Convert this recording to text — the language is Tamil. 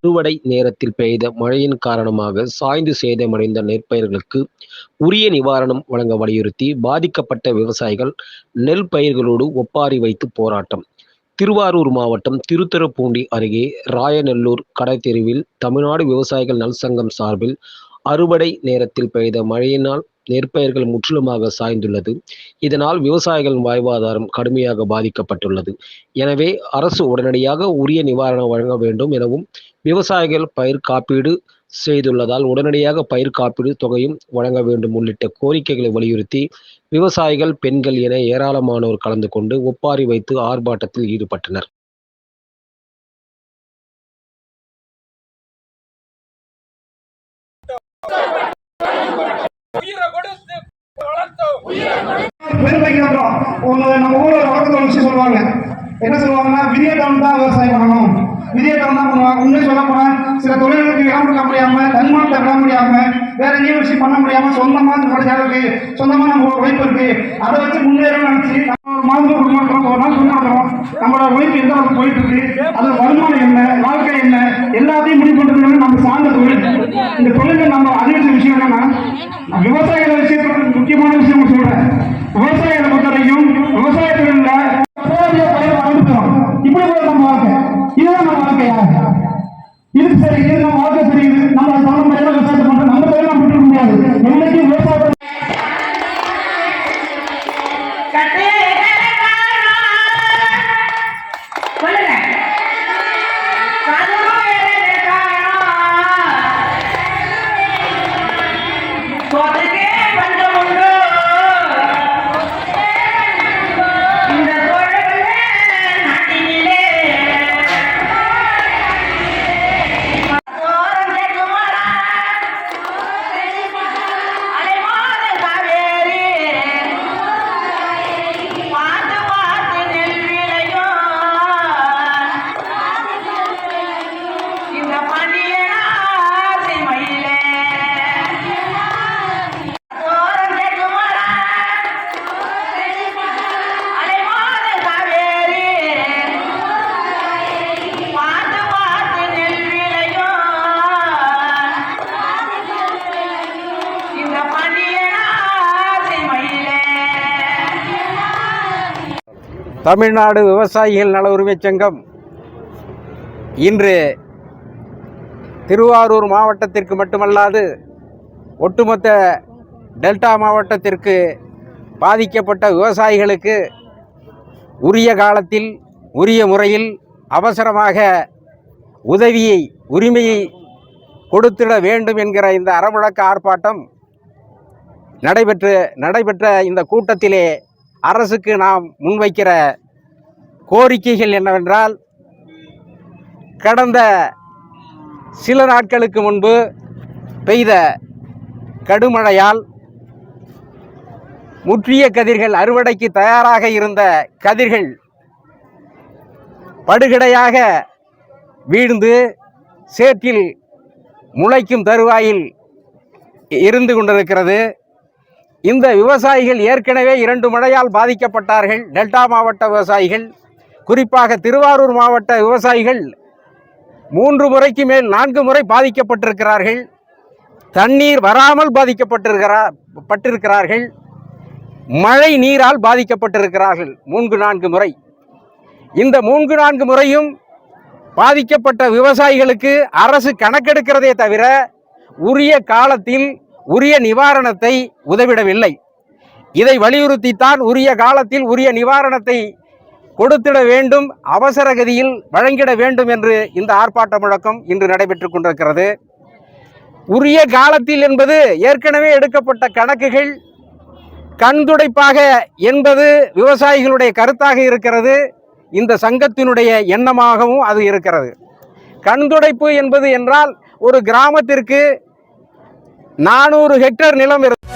அறுவடை நேரத்தில் பெய்த மழையின் காரணமாக சாய்ந்து சேதமடைந்த நெற்பயிர்களுக்கு உரிய நிவாரணம் வழங்க வலியுறுத்தி பாதிக்கப்பட்ட விவசாயிகள் நெல் பயிர்களோடு ஒப்பாரி வைத்து போராட்டம். திருவாரூர் மாவட்டம் திருத்துறைப்பூண்டி அருகே ராயநல்லூர் கடைத்தெருவில் தமிழ்நாடு விவசாயிகள் நல் சங்கம் சார்பில் அறுவடை நேரத்தில் பெய்த மழையினால் நெற்பயிர்கள் முற்றிலுமாக சாய்ந்துள்ளது. இதனால் விவசாயிகளின் வாழ்வாதாரம் கடுமையாக பாதிக்கப்பட்டுள்ளது. எனவே அரசு உடனடியாக உரிய நிவாரணம் வழங்க வேண்டும் எனவும், விவசாயிகள் பயிர் காப்பீடு செய்துள்ளதால் உடனடியாக பயிர் காப்பீடு தொகையும் வழங்க வேண்டும் உள்ளிட்ட கோரிக்கைகளை வலியுறுத்தி விவசாயிகள், பெண்கள் என ஏராளமானோர் கலந்து கொண்டு ஒப்பாரி வைத்து ஆர்ப்பாட்டத்தில் ஈடுபட்டனர். நம்ம ஊர்ல வழக்கத்துல ஒரு விஷயம் சொல்லுவாங்க. என்ன சொல்லுவாங்கன்னா, விதியட்டம் தான் விவசாயம் பண்ணணும், விதியட்டம் தான் பண்ணுவாங்க. உண்மை சொல்ல போனா சில தொழில்களுக்கு இடம் கொடுக்க முடியாம, தன்மானத்தை விட முடியாம, வேற எங்கேயும் விஷயம் பண்ண முடியாம, சொந்தமா நம்மளோட சேனலுக்கு சொந்தமா நம்ம உழைப்பு இருக்கு, அதை வச்சு முன்னேறும் நினைச்சு நம்ம ஒரு மாதம் குடும்பம் ஒரு நாள் கொண்டாடுறோம். நம்மளோட உழைப்பு எந்த அளவுக்கு போயிட்டு இருக்கு, அதோட வருமானம் என்ன, வாழ்க்கை என்ன, எல்லாத்தையும் முடிவு பண்றது நம்ம சார்ந்த தொழில். இந்த தொழில் நம்ம அதிகரிச்ச விஷயம் என்னன்னா, விவசாயிகளை விஷயத்துல முக்கியமான விஷயம் சொல்றேன். விவசாயிகளை பொறுத்தவரைக்கும் விவசாய தொழில இப்படி நம்ம வாழ்க்கை, இதுதான் நம்ம வாழ்க்கையா? இதுக்கு சரி, இது நம்ம வாழ்க்கை தெரியுது, நம்ம சொன்ன முறையில விவசாயத்தை பண்றோம், நம்ம தொழில் நம்ம விட்டுக்க முடியாது. என்னைக்கு விவசாயத்தை தமிழ்நாடு விவசாயிகள் நல உரிமைச் சங்கம் இன்று திருவாரூர் மாவட்டத்திற்கு மட்டுமல்லாது ஒட்டுமொத்த டெல்டா மாவட்டத்திற்கு பாதிக்கப்பட்ட விவசாயிகளுக்கு உரிய காலத்தில் உரிய முறையில் அவசரமாக உதவியை, உரிமையை கொடுத்திட வேண்டும் என்கிற இந்த அறமுழக்க ஆர்ப்பாட்டம் நடைபெற்ற இந்த கூட்டத்திலே அரசுக்கு நாம் முன்வைக்கிற கோரிக்கைகள் என்னவென்றால், கடந்த சில நாட்களுக்கு முன்பு பெய்த கடுமழையால் முற்றிய கதிர்கள், அறுவடைக்கு தயாராக இருந்த கதிர்கள் படுகடையாக வீழ்ந்து சேற்றில் முளைக்கும் தருவாயில் இருந்து கொண்டிருக்கிறது. இந்த விவசாயிகள் ஏற்கனவே 2 மழையால் பாதிக்கப்பட்டார்கள். டெல்டா மாவட்ட விவசாயிகள், குறிப்பாக திருவாரூர் மாவட்ட விவசாயிகள் 3 முறைக்கு மேல் 4 முறை பாதிக்கப்பட்டிருக்கிறார்கள். தண்ணீர் வராமல் பாதிக்கப்பட்டிருக்கிறார்கள். மழை நீரால் பாதிக்கப்பட்டிருக்கிறார்கள் 3-4 முறை. இந்த 3-4 முறையும் பாதிக்கப்பட்ட விவசாயிகளுக்கு அரசு கணக்கெடுக்கிறதே தவிர உரிய காலத்தில் உரிய நிவாரணத்தை உதவிடவில்லை. இதை வலியுறுத்தித்தான் உரிய காலத்தில் உரிய நிவாரணத்தை கொடுத்திட வேண்டும், அவசர கதியில் வழங்கிட வேண்டும் என்று இந்த ஆர்ப்பாட்ட முழக்கம் இன்று நடைபெற்றுக் கொண்டிருக்கிறது. உரிய காலத்தில் என்பது ஏற்கனவே எடுக்கப்பட்ட கணக்குகள் கண்துடைப்பாக என்பது விவசாயிகளுடைய கருத்தாக இருக்கிறது. இந்த சங்கத்தினுடைய எண்ணமாகவும் அது இருக்கிறது. கண்துடைப்பு என்பது என்றால், ஒரு கிராமத்திற்கு 400 ஹெக்டேர் நிலம் இருக்கு.